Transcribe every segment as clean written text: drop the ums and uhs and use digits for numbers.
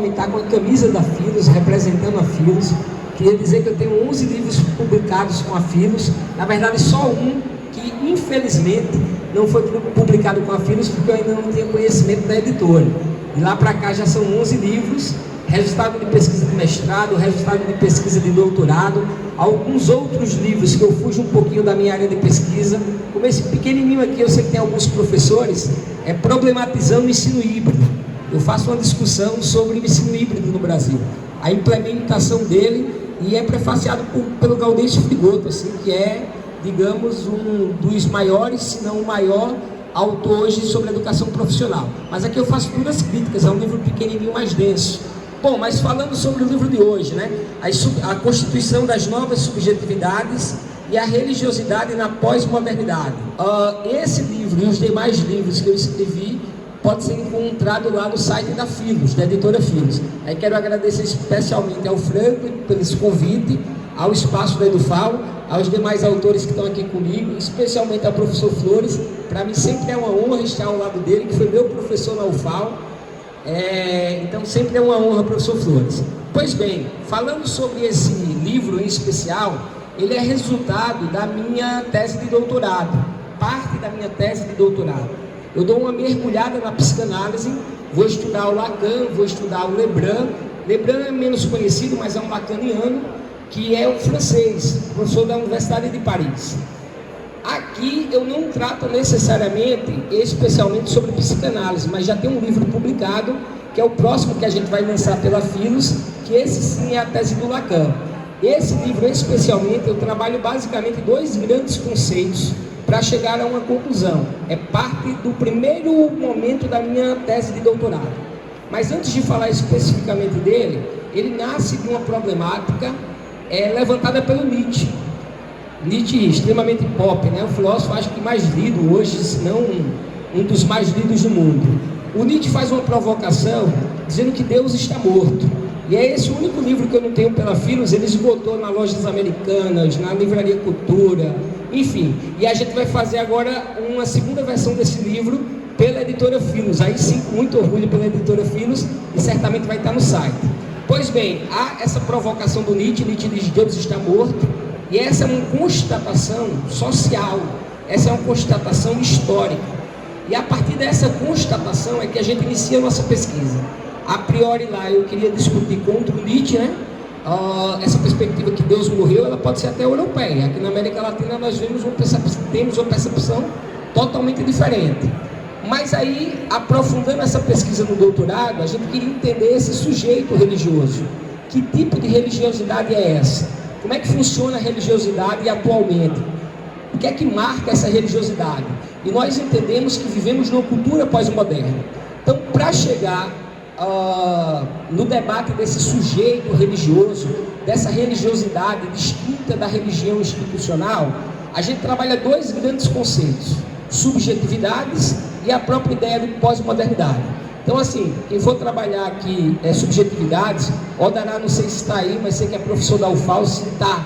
Está com a camisa da Filos, representando a Filos. Queria dizer que eu tenho 11 livros publicados com a Filos. Na verdade, só um que, infelizmente, não foi publicado com a Filos, porque eu ainda não tinha conhecimento da editora. E lá para cá já são 11 livros, resultado de pesquisa de mestrado, resultado de pesquisa de doutorado, alguns outros livros que eu fujo um pouquinho da minha área de pesquisa, como esse pequenininho aqui, eu sei que tem alguns professores, problematizando o ensino híbrido. Eu faço uma discussão sobre o ensino híbrido no Brasil, a implementação dele, e é prefaciado pelo Gaudêncio Frigoto, assim, que é, digamos, um dos maiores, se não o maior autor hoje sobre educação profissional. Mas aqui eu faço duras críticas, é um livro pequenininho mais denso. Bom, mas falando sobre o livro de hoje, né? A constituição das novas subjetividades e a religiosidade na pós-modernidade. Esse livro e os demais livros que eu escrevi pode ser encontrado lá no site da Filos, da editora Filos. Aí quero agradecer especialmente ao Franklin pelo esse convite, ao espaço da EduFal, aos demais autores que estão aqui comigo, especialmente ao professor Flores. Para mim sempre é uma honra estar ao lado dele, que foi meu professor na UFAL. Então sempre é uma honra, professor Flores. Pois bem, falando sobre esse livro em especial, ele é resultado da minha tese de doutorado, parte da minha tese de doutorado. Eu dou uma mergulhada na psicanálise, vou estudar o Lacan, vou estudar o Lebrun. Lebrun é menos conhecido, mas é um lacaniano, que é um francês, professor da Universidade de Paris. Aqui eu não trato necessariamente, especialmente sobre psicanálise, mas já tem um livro publicado, que é o próximo que a gente vai lançar pela Filos, que esse sim é a tese do Lacan. Esse livro especialmente, eu trabalho basicamente dois grandes conceitos para chegar a uma conclusão. É parte do primeiro momento da minha tese de doutorado. Mas antes de falar especificamente dele, ele nasce de uma problemática levantada pelo Nietzsche. Nietzsche, extremamente pop, né? O filósofo acho que mais lido hoje, se não um dos mais lidos do mundo. O Nietzsche faz uma provocação dizendo que Deus está morto. E é esse o único livro que eu não tenho pela Filos, ele esgotou nas lojas americanas, na Livraria Cultura, enfim. E a gente vai fazer agora uma segunda versão desse livro pela editora Filos. Aí sim, com muito orgulho pela editora Filos, e certamente vai estar no site. Pois bem, há essa provocação do Nietzsche, Nietzsche diz que Deus está morto, e essa é uma constatação social, essa é uma constatação histórica. E a partir dessa constatação é que a gente inicia a nossa pesquisa. A priori lá eu queria discutir contra o Nietzsche, né? Essa perspectiva que Deus morreu, ela pode ser até europeia. Aqui na América Latina nós temos uma percepção totalmente diferente. Mas aí, aprofundando essa pesquisa no doutorado, a gente queria entender esse sujeito religioso. Que tipo de religiosidade é essa? Como é que funciona a religiosidade atualmente? O que é que marca essa religiosidade? E nós entendemos que vivemos numa cultura pós-moderna. Então, para chegar no debate desse sujeito religioso, dessa religiosidade distinta da religião institucional, a gente trabalha dois grandes conceitos: subjetividades e a própria ideia de pós-modernidade. Então, assim, quem for trabalhar aqui subjetividades, Odará, não sei se está aí, mas sei que é professor da UFAL, se está,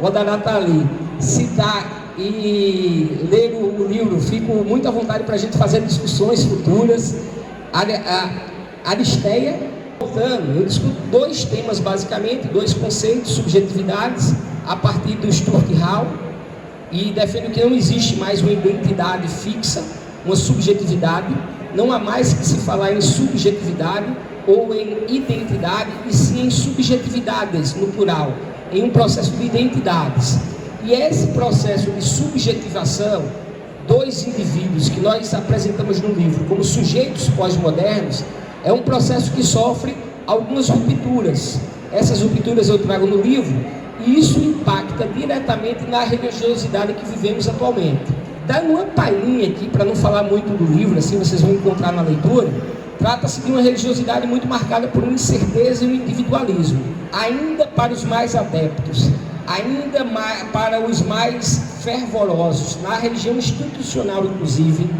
Odará está ali, se está e ler o livro, fico muito à vontade para a gente fazer discussões futuras. Aristeia, voltando, eu discuto dois temas basicamente, dois conceitos: subjetividades, a partir do Stuart Hall, e defendo que não existe mais uma identidade fixa, uma subjetividade. Não há mais que se falar em subjetividade ou em identidade, e sim em subjetividades, no plural, em um processo de identidades. E esse processo de subjetivação dos indivíduos que nós apresentamos no livro como sujeitos pós-modernos é um processo que sofre algumas rupturas. Essas rupturas eu trago no livro, e isso impacta diretamente na religiosidade que vivemos atualmente. Dando uma palhinha aqui, para não falar muito do livro, assim vocês vão encontrar na leitura, trata-se de uma religiosidade muito marcada por uma incerteza e um individualismo, ainda para os mais adeptos, ainda mais para os mais fervorosos, na religião institucional inclusive,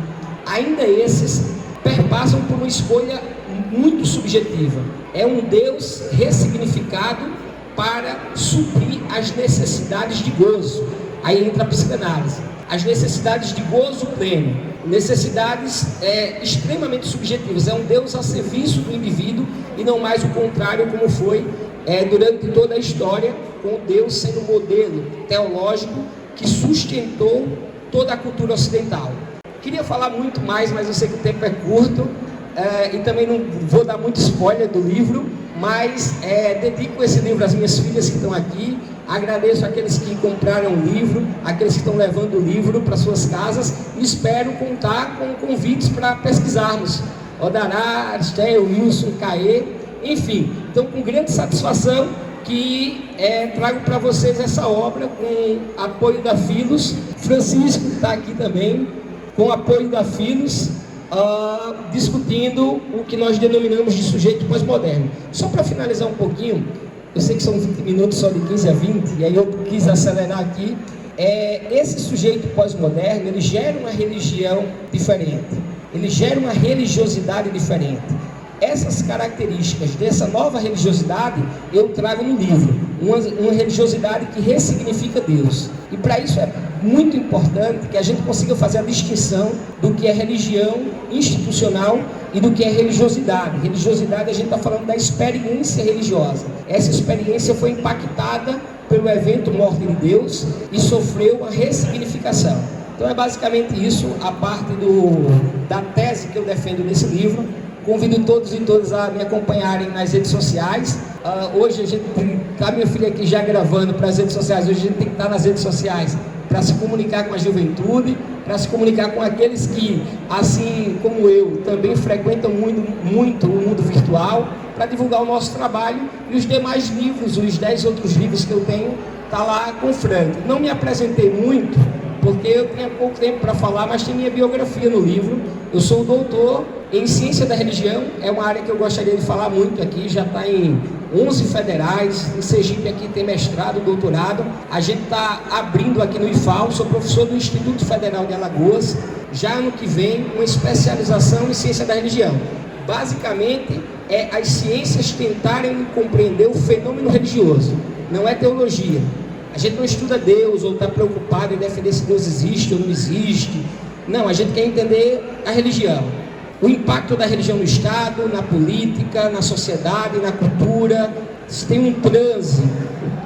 ainda esses perpassam por uma escolha muito subjetiva. É um Deus ressignificado para suprir as necessidades de gozo. Aí entra a psicanálise. as necessidades de gozo pleno, necessidades extremamente subjetivas. É um Deus a serviço do indivíduo e não mais o contrário, como foi durante toda a história, com Deus sendo um modelo teológico que sustentou toda a cultura ocidental. Queria falar muito mais, mas eu sei que o tempo é curto, e também não vou dar muito spoiler do livro, mas dedico esse livro às minhas filhas que estão aqui. Agradeço aqueles que compraram o livro, aqueles que estão levando o livro para suas casas, e espero contar com convites para pesquisarmos. Odará, Aristel, Wilson, Caê, enfim. Então, com grande satisfação que trago para vocês essa obra com apoio da Filos. Francisco está aqui também, com apoio da Filos, discutindo o que nós denominamos de sujeito pós-moderno. Só para finalizar um pouquinho, eu sei que são 20 minutos, só de 15 a 20, e aí eu quis acelerar aqui. Esse sujeito pós-moderno, ele gera uma religião diferente, ele gera uma religiosidade diferente. Essas características dessa nova religiosidade eu trago no livro, uma religiosidade que ressignifica Deus. E para isso é muito importante que a gente consiga fazer a distinção do que é religião institucional e do que é religiosidade. Religiosidade, a gente está falando da experiência religiosa. Essa experiência foi impactada pelo evento Morte de Deus e sofreu uma ressignificação. Então é basicamente isso, a parte da tese que eu defendo nesse livro. Convido todos e todas a me acompanharem nas redes sociais. Hoje a gente está, minha filha aqui já gravando para as redes sociais. Hoje a gente tem que estar nas redes sociais para se comunicar com a juventude, para se comunicar com aqueles que, assim como eu, também frequentam muito o mundo virtual, para divulgar o nosso trabalho. E os demais livros, os 10 outros livros que eu tenho, está lá com o Frank. Não me apresentei muito, porque eu tinha pouco tempo para falar, mas tem minha biografia no livro. Eu sou doutor em Ciência da Religião, é uma área que eu gostaria de falar muito aqui, já está em 11 federais, em Sergipe aqui tem mestrado, doutorado. A gente está abrindo aqui no IFAL, sou professor do Instituto Federal de Alagoas, já ano que vem, uma especialização em Ciência da Religião. Basicamente, as ciências tentarem compreender o fenômeno religioso, não é teologia. A gente não estuda Deus ou está preocupado em defender se Deus existe ou não existe. Não, a gente quer entender a religião. O impacto da religião no Estado, na política, na sociedade, na cultura. Se tem um transe,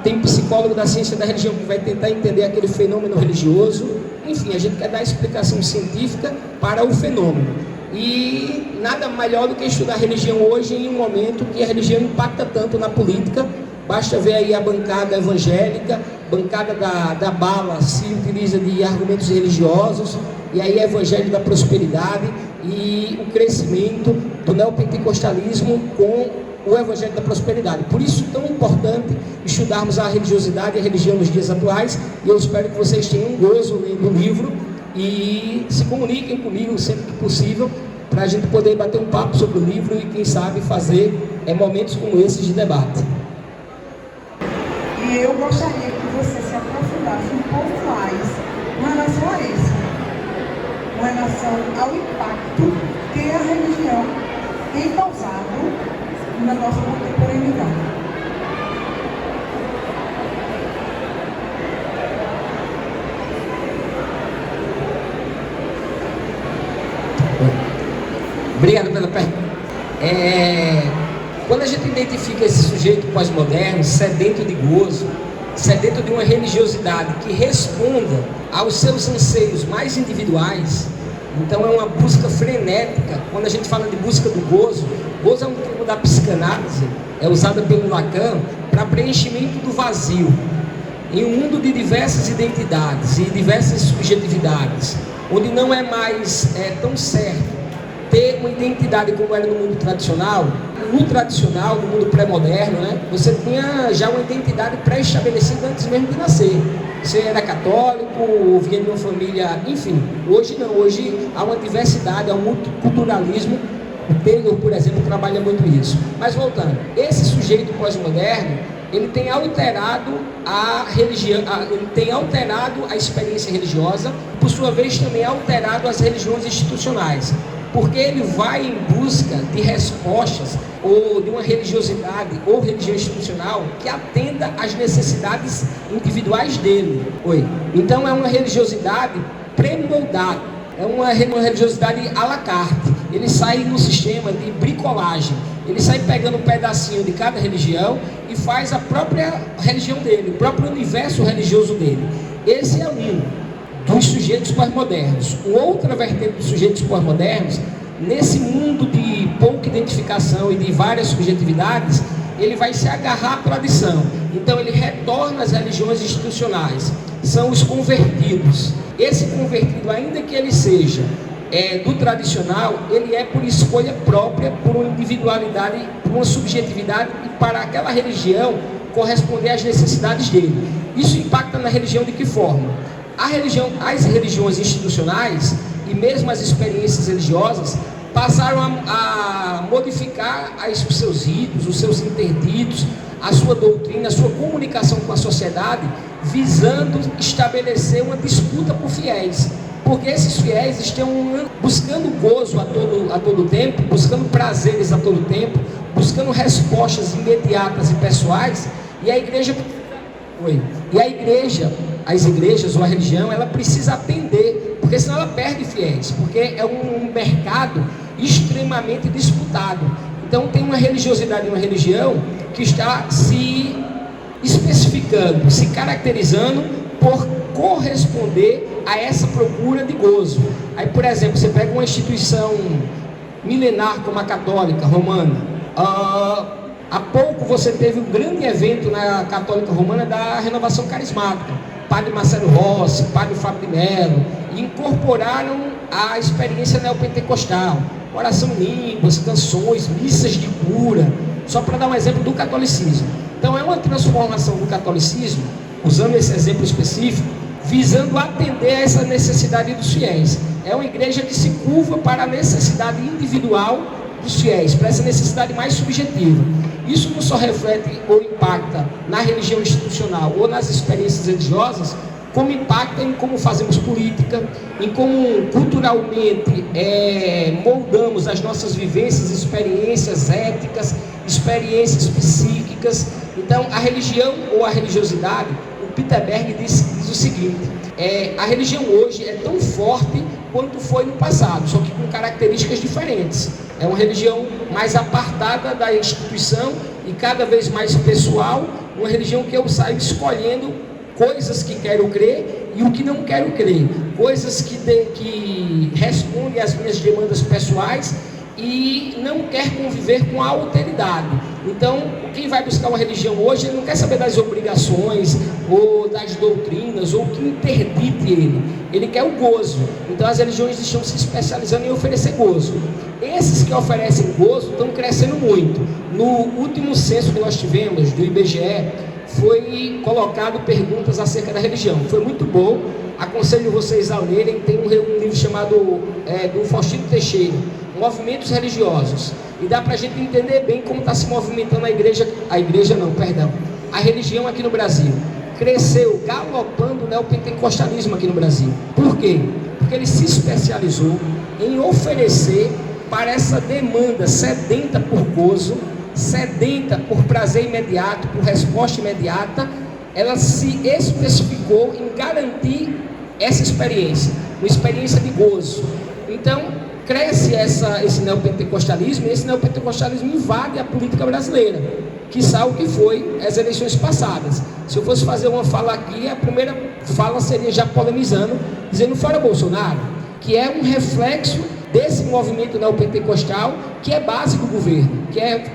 tem psicólogo da ciência da religião que vai tentar entender aquele fenômeno religioso. Enfim, a gente quer dar explicação científica para o fenômeno. E nada melhor do que estudar religião hoje em um momento que a religião impacta tanto na política. Basta ver aí a bancada evangélica, bancada da bala se utiliza de argumentos religiosos, e aí é evangelho da prosperidade e o crescimento do neopentecostalismo com o evangelho da prosperidade. Por isso é tão importante estudarmos a religiosidade e a religião nos dias atuais, e eu espero que vocês tenham gozo lendo o livro e se comuniquem comigo sempre que possível, para a gente poder bater um papo sobre o livro e quem sabe fazer momentos como esses de debate. E eu gostaria que você se aprofundasse um pouco mais com relação a isso, com relação ao impacto que a religião tem causado na nossa contemporaneidade. Obrigado pela pergunta. Quando a gente identifica esse sujeito pós-moderno, sedento de gozo, sedento de uma religiosidade que responda aos seus anseios mais individuais, então é uma busca frenética. Quando a gente fala de busca do gozo, gozo é um termo da psicanálise, é usada pelo Lacan para preenchimento do vazio. Em um mundo de diversas identidades e diversas subjetividades, onde não é mais tão certo ter uma identidade como era no mundo tradicional. No tradicional, no mundo pré-moderno, né, você tinha já uma identidade pré-estabelecida antes mesmo de nascer. Você era católico, ou vinha de uma família, enfim. Hoje não, hoje há uma diversidade, há um multiculturalismo. O Taylor, por exemplo, trabalha muito isso. Mas voltando, esse sujeito pós-moderno, ele tem alterado a religião, ele tem alterado a experiência religiosa, por sua vez também alterado as religiões institucionais. porque ele vai em busca de respostas ou de uma religiosidade ou religião institucional que atenda às necessidades individuais dele. Então é uma religiosidade pré-moldada, é uma religiosidade à la carte. Ele sai no sistema de bricolagem, ele sai pegando um pedacinho de cada religião e faz a própria religião dele, o próprio universo religioso dele. Esse é um dos sujeitos pós-modernos. Outra vertente dos sujeitos pós-modernos, nesse mundo de pouca identificação e de várias subjetividades, ele vai se agarrar à tradição. Então ele retorna às religiões institucionais. São os convertidos. Esse convertido, ainda que ele seja do tradicional, ele é por escolha própria, por uma individualidade, por uma subjetividade e para aquela religião corresponder às necessidades dele. Isso impacta na religião de que forma? As religiões institucionais e mesmo as experiências religiosas passaram a modificar os seus ritos, os seus interditos, a sua doutrina, a sua comunicação com a sociedade, visando estabelecer uma disputa por fiéis. Porque esses fiéis estão buscando gozo a todo tempo, buscando prazeres a todo tempo, buscando respostas imediatas e pessoais, e a igreja, as igrejas ou a religião, ela precisa atender, porque senão ela perde fiéis, porque é um mercado extremamente disputado. Então tem uma religiosidade e uma religião que está se especificando, se caracterizando por corresponder a essa procura de gozo. Aí, por exemplo, você pega uma instituição milenar como a católica romana. Há pouco você teve um grande evento na católica romana da renovação carismática. Padre Marcelo Rossi, Padre Fábio de Mello, e incorporaram a experiência neopentecostal, oração em línguas, canções, missas de cura, só para dar um exemplo do catolicismo. Então é uma transformação do catolicismo, usando esse exemplo específico, visando atender a essa necessidade dos fiéis. É uma igreja que se curva para a necessidade individual dos fiéis, para essa necessidade mais subjetiva. Isso não só reflete ou impacta na religião institucional ou nas experiências religiosas, como impacta em como fazemos política, em como culturalmente moldamos as nossas vivências, experiências éticas, experiências psíquicas. Então, a religião ou a religiosidade, o Pitterberg diz o seguinte: a religião hoje é tão forte quanto foi no passado, só que com características diferentes. É uma religião mais apartada da instituição e cada vez mais pessoal, uma religião que eu saio escolhendo coisas que quero crer e o que não quero crer, coisas que respondem às minhas demandas pessoais e não quer conviver com a alteridade. Então, quem vai buscar uma religião hoje, ele não quer saber das obrigações ou das doutrinas ou o que interdite ele quer o gozo. Então as religiões estão se especializando em oferecer gozo. Esses que oferecem gozo estão crescendo muito. No último censo que nós tivemos do IBGE, foi colocado perguntas acerca da religião. Foi muito bom, aconselho vocês a lerem. Tem um livro chamado do Faustino Teixeira, Movimentos Religiosos, e dá para a gente entender bem como está se movimentando a religião aqui no Brasil. Cresceu galopando o neopentecostalismo aqui no Brasil. Por quê? Porque ele se especializou em oferecer para essa demanda sedenta por gozo, sedenta por prazer imediato, por resposta imediata. Ela se especificou em garantir essa experiência, uma experiência de gozo. Então cresce esse neopentecostalismo, e esse neopentecostalismo invade a política brasileira, quiçá o que foi as eleições passadas. Se eu fosse fazer uma fala aqui, a primeira fala seria já polemizando, dizendo fora Bolsonaro, que é um reflexo desse movimento neopentecostal, que é base do governo,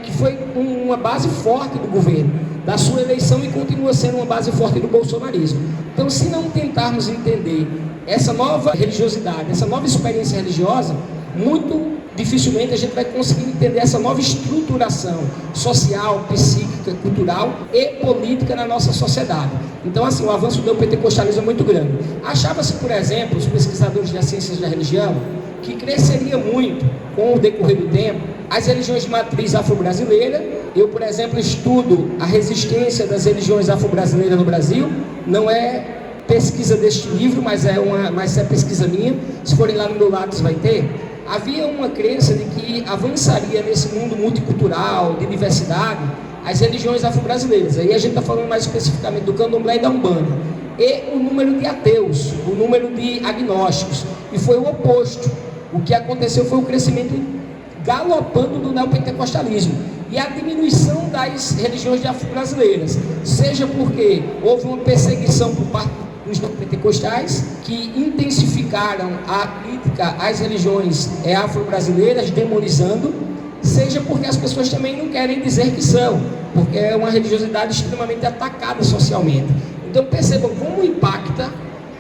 que foi uma base forte do governo, da sua eleição, e continua sendo uma base forte do bolsonarismo. Então, se não tentarmos entender essa nova religiosidade, essa nova experiência religiosa, muito dificilmente a gente vai conseguir entender essa nova estruturação social, psíquica, cultural e política na nossa sociedade. Então, assim, o avanço do neopentecostalismo é muito grande. Achava-se, por exemplo, os pesquisadores das ciências da religião, que cresceria muito com o decorrer do tempo as religiões de matriz afro-brasileira. Eu, por exemplo, estudo a resistência das religiões afro-brasileiras no Brasil. Não é pesquisa deste livro, mas é pesquisa minha. Se forem lá no meu Lattes vai ter. havia uma crença de que avançaria nesse mundo multicultural, de diversidade, as religiões afro-brasileiras. Aí a gente está falando mais especificamente do candomblé e da umbanda. E o número de ateus, o número de agnósticos. E foi o oposto. O que aconteceu foi o crescimento galopando do neopentecostalismo e a diminuição das religiões afro-brasileiras, seja porque houve uma perseguição por parte dos neopentecostais que intensificaram a crítica às religiões afro-brasileiras, demonizando, seja porque as pessoas também não querem dizer que são, porque é uma religiosidade extremamente atacada socialmente. Então percebam como impacta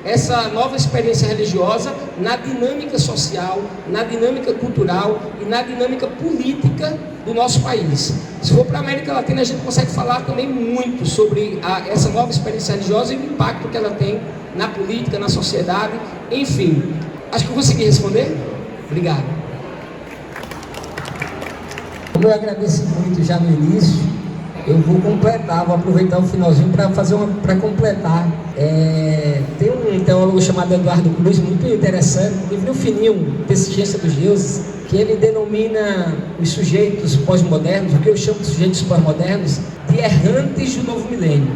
essa nova experiência religiosa na dinâmica social, na dinâmica cultural e na dinâmica política do nosso país. Se for para a América Latina, a gente consegue falar também muito sobre essa nova experiência religiosa e o impacto que ela tem na política, na sociedade, enfim. Acho que eu consegui responder? Obrigado. Como eu agradeci muito já no início, eu vou completar, vou aproveitar o finalzinho para completar. Tem um teólogo chamado Eduardo Cruz, muito interessante, um livro fininho, Descendência dos Deuses, que ele denomina os sujeitos pós-modernos, o que eu chamo de sujeitos pós-modernos, de errantes do novo milênio.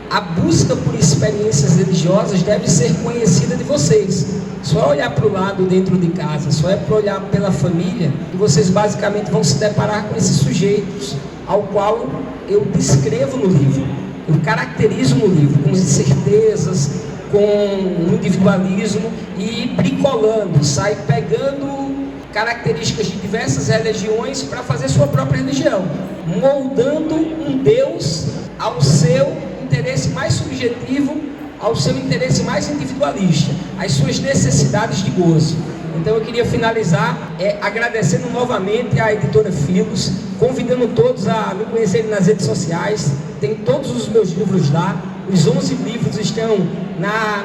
A busca por experiências religiosas deve ser conhecida de vocês. Só olhar para o lado dentro de casa, só é para olhar pela família, e vocês basicamente vão se deparar com esses sujeitos ao qual eu descrevo no livro, eu caracterizo no livro, com incertezas, com individualismo e bricolando, sai pegando características de diversas religiões para fazer sua própria religião, moldando um Deus ao seu interesse mais subjetivo, ao seu interesse mais individualista, às suas necessidades de gozo. Então eu queria finalizar agradecendo novamente à editora Filos, convidando todos a me conhecerem nas redes sociais. Tem todos os meus livros lá, os 11 livros estão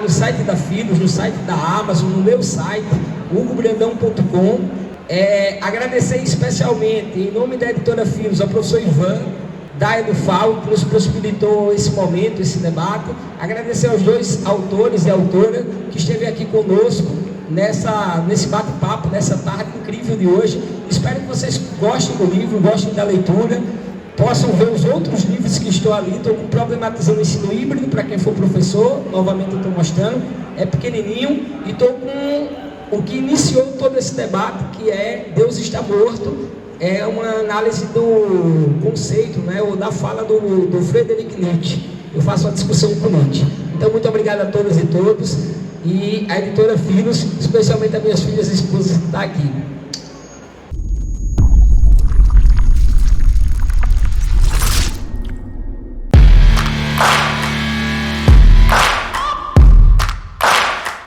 no site da Filos, no site da Amazon, no meu site, hugobrandão.com. Agradecer especialmente, em nome da editora Filos, ao professor Ivan, da EduFal, que nos possibilitou esse momento, esse debate. Agradecer aos dois autores e autora que esteve aqui conosco nesse bate-papo, nessa tarde incrível de hoje. Espero que vocês gostem do livro, gostem da leitura, possam ver os outros livros que estou ali. Estou problematizando o ensino híbrido para quem for professor, novamente eu estou mostrando, é pequenininho, e estou com o que iniciou todo esse debate, que é Deus está morto. É uma análise do conceito, ou da fala do Friedrich Nietzsche. Eu faço uma discussão com Nietzsche. Então, muito obrigado a todas e todos. E a editora Filos, especialmente as minhas filhas e esposas que estão aqui.